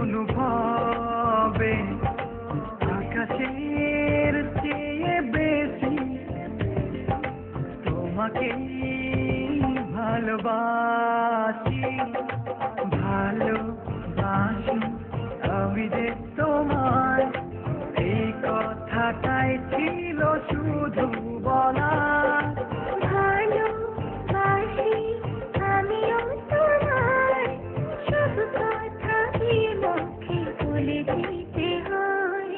অনুভবে আকাশের চেয়ে বেশি তোমাকে ভালোবাসি, ভালোবাসি আমি যে তোমায়। এই কথাটাই ছিল শুধু বলা। ভালোবাসি আমিও তোমায়, সব কথা কি মুখে বলে দিতে হয়?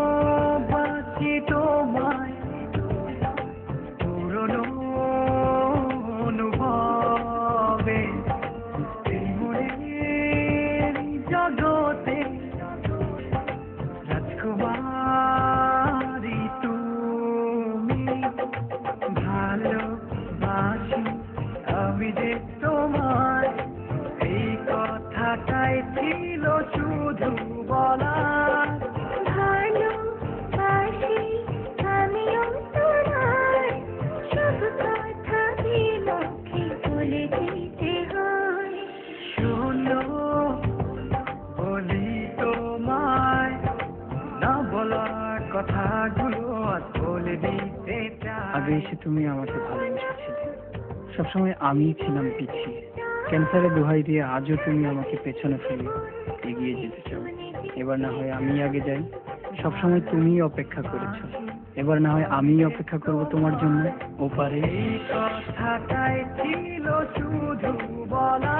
ভালোবাসি তোমায় পুরনো অনুভবে, এই মনের জগতে রাজকুমারী তুমি। ভালোবাসি আমি যে তোমায়, এই কথাটাই ছিল শুধু বলা। ভালোবাসি আমিও তোমায়, সব কথা কি মুখে বলে দিতে হয়? শোনো বলি তোমায়, না বলা কথাগুলো আজ বলে দিতে চাই। আগে এসে তুমি আমাকে ভালোবেসেছিলে, সবসময় আমিই ছিলাম পিছিয়ে। ক্যান্সারে দোহাই দিয়ে আজও তুমি আমাকে পেছনে ফেলে এগিয়ে যেতে চাও। এবার না হয় আমি আগে যাই, সবসময় তুমিই অপেক্ষা করেছো, এবার না হয় আমি অপেক্ষা করব তোমার জন্য ওপারে। এই কথাটাই ছিল শুধু বলা।